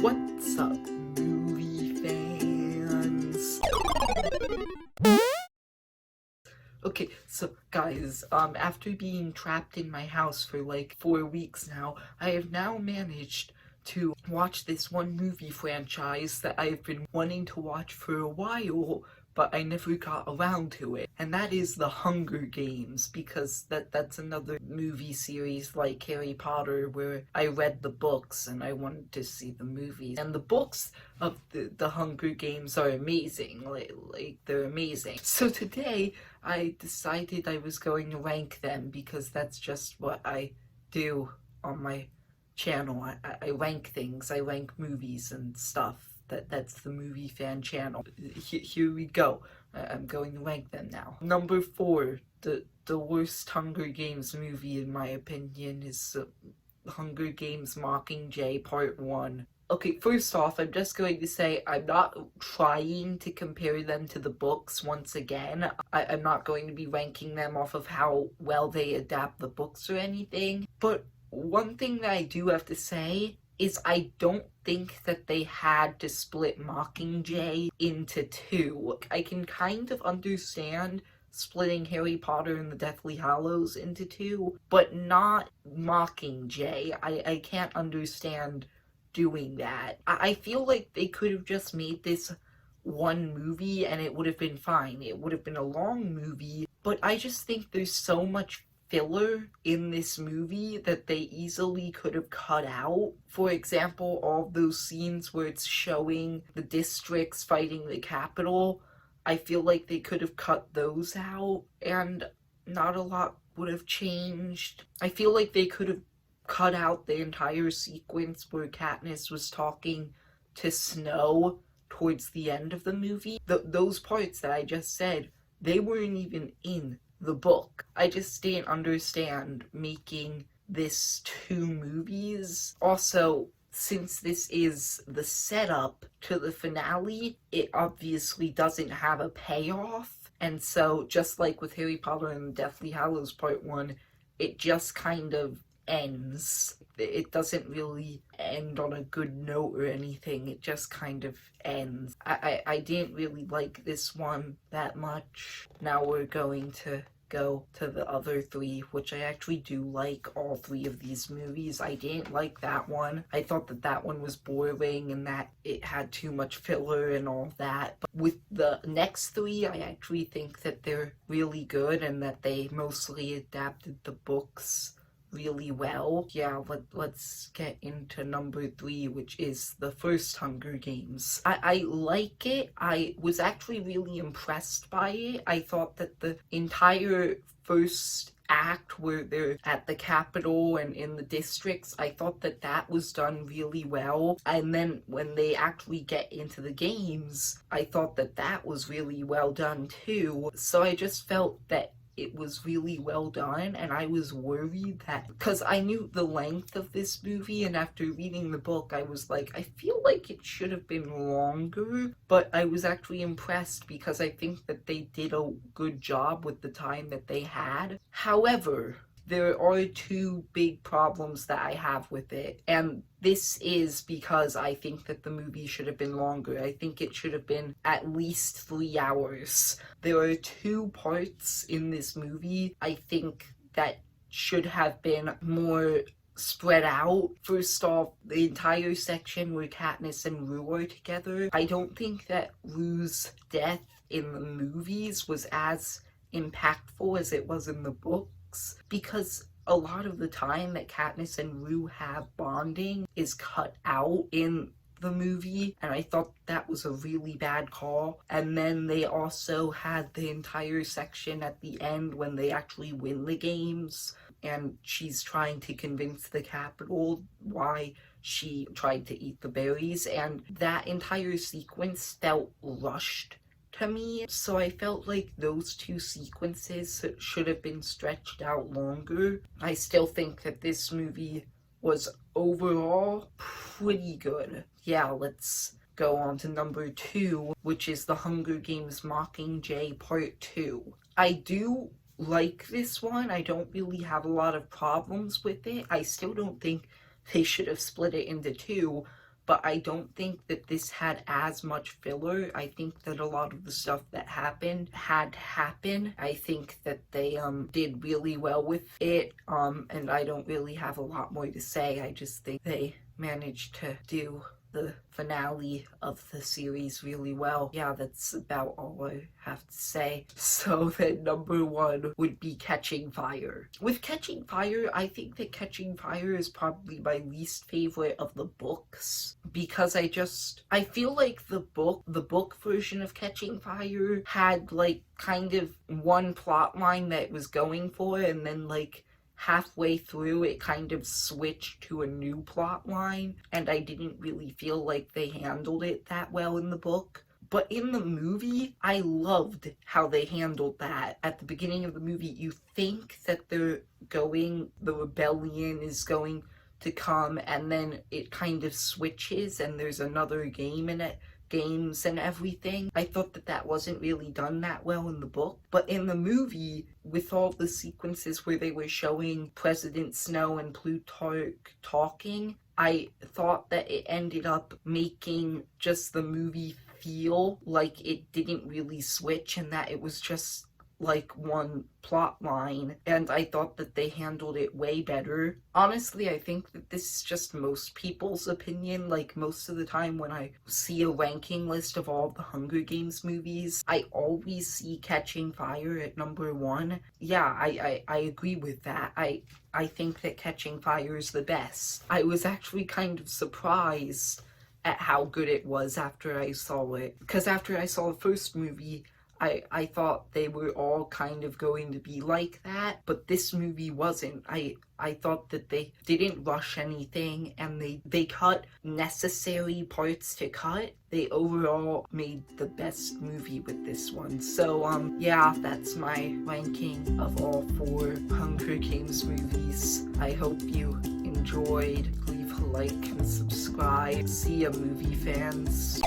What's up, movie fans? Okay, so guys, after being trapped in my house for like 4 weeks now, I have now managed to watch this one movie franchise that I've been wanting to watch for a while, but I never got around to it. And that is The Hunger Games, because that's another movie series like Harry Potter where I read the books and I wanted to see the movies. And the books of the Hunger Games are amazing, like they're amazing. So today I decided I was going to rank them because that's just what I do on my channel. I rank things, I rank movies and stuff. That's the Movie Fan channel. Here we go. I'm going to rank them now. Number 4, the worst Hunger Games movie in my opinion is Hunger Games Mockingjay Part 1. Okay, first off, I'm just going to say I'm not trying to compare them to the books once again. I'm not going to be ranking them off of how well they adapt the books or anything. But one thing that I do have to say is I don't think that they had to split Mockingjay into 2. I can kind of understand splitting Harry Potter and the Deathly Hallows into 2, but not Mockingjay. I can't understand doing that. I feel like they could have just made this one movie and it would have been fine. It would have been a long movie, but I just think there's so much filler in this movie that they easily could have cut out. For example, all those scenes where it's showing the districts fighting the Capitol, I feel like they could have cut those out and not a lot would have changed. I feel like they could have cut out the entire sequence where Katniss was talking to Snow towards the end of the movie. Those parts that I just said, they weren't even in the book. I just didn't understand making this 2 movies. Also, since this is the setup to the finale, it obviously doesn't have a payoff. And so, just like with Harry Potter and the Deathly Hallows Part 1, it just kind of ends. It doesn't really end on a good note or anything. It just kind of ends. I didn't really like this one that much. Now we're going to go to the other 3, which I actually do like all 3 of these movies. I didn't like that one. I thought that one was boring and that it had too much filler and all that. But with the next 3, I actually think that they're really good and that they mostly adapted the books really well. Yeah, let's get into number 3, which is the first Hunger Games. I like it. I was actually really impressed by it. I thought that the entire first act where they're at the Capitol and in the districts, I thought that was done really well. And then when they actually get into the games, I thought that was really well done too. So I just felt that it was really well done, and I was worried that, because I knew the length of this movie, and after reading the book, I was like, I feel like it should have been longer, but I was actually impressed because I think that they did a good job with the time that they had. However, there are 2 big problems that I have with it, and this is because I think that the movie should have been longer. I think it should have been at least 3 hours. There are 2 parts in this movie I think that should have been more spread out. First off, the entire section where Katniss and Rue are together. I don't think that Rue's death in the movies was as impactful as it was in the book, because a lot of the time that Katniss and Rue have bonding is cut out in the movie, and I thought that was a really bad call. And then they also had the entire section at the end when they actually win the games, and she's trying to convince the Capitol why she tried to eat the berries, and that entire sequence felt rushed to me, so I felt like those 2 sequences should have been stretched out longer. I still think that this movie was overall pretty good. Yeah, let's go on to number 2, which is The Hunger Games Mockingjay Part 2. I do like this one. I don't really have a lot of problems with it. I still don't think they should have split it into 2, but I don't think that this had as much filler. I think that a lot of the stuff that happened had happened. I think that they did really well with it, and I don't really have a lot more to say. I just think they managed to do the finale of the series really well. Yeah, that's about all I have to say. So then number 1 would be Catching Fire. With Catching Fire, I think that Catching Fire is probably my least favorite of the books, because I feel like the book version of Catching Fire had like kind of one plot line that it was going for, and then like halfway through it kind of switched to a new plot line, and I didn't really feel like they handled it that well in the book. But in the movie, I loved how they handled that. At the beginning of the movie, you think that the rebellion is going to come, and then it kind of switches and there's another game in it. Games and everything. I thought that wasn't really done that well in the book, but in the movie, with all the sequences where they were showing President Snow and Plutarch talking, I thought that it ended up making just the movie feel like it didn't really switch, and that it was just like one plot line, and I thought that they handled it way better. Honestly, I think that this is just most people's opinion. Like, most of the time when I see a ranking list of all the Hunger Games movies, I always see Catching Fire at number 1. Yeah, I agree with that. I think that Catching Fire is the best. I was actually kind of surprised at how good it was after I saw it, because after I saw the first movie, I thought they were all kind of going to be like that, but this movie wasn't. I thought that they didn't rush anything, and they cut necessary parts to cut. They overall made the best movie with this one. So, yeah, that's my ranking of all 4 Hunger Games movies. I hope you enjoyed. Leave a like and subscribe. See ya, movie fans.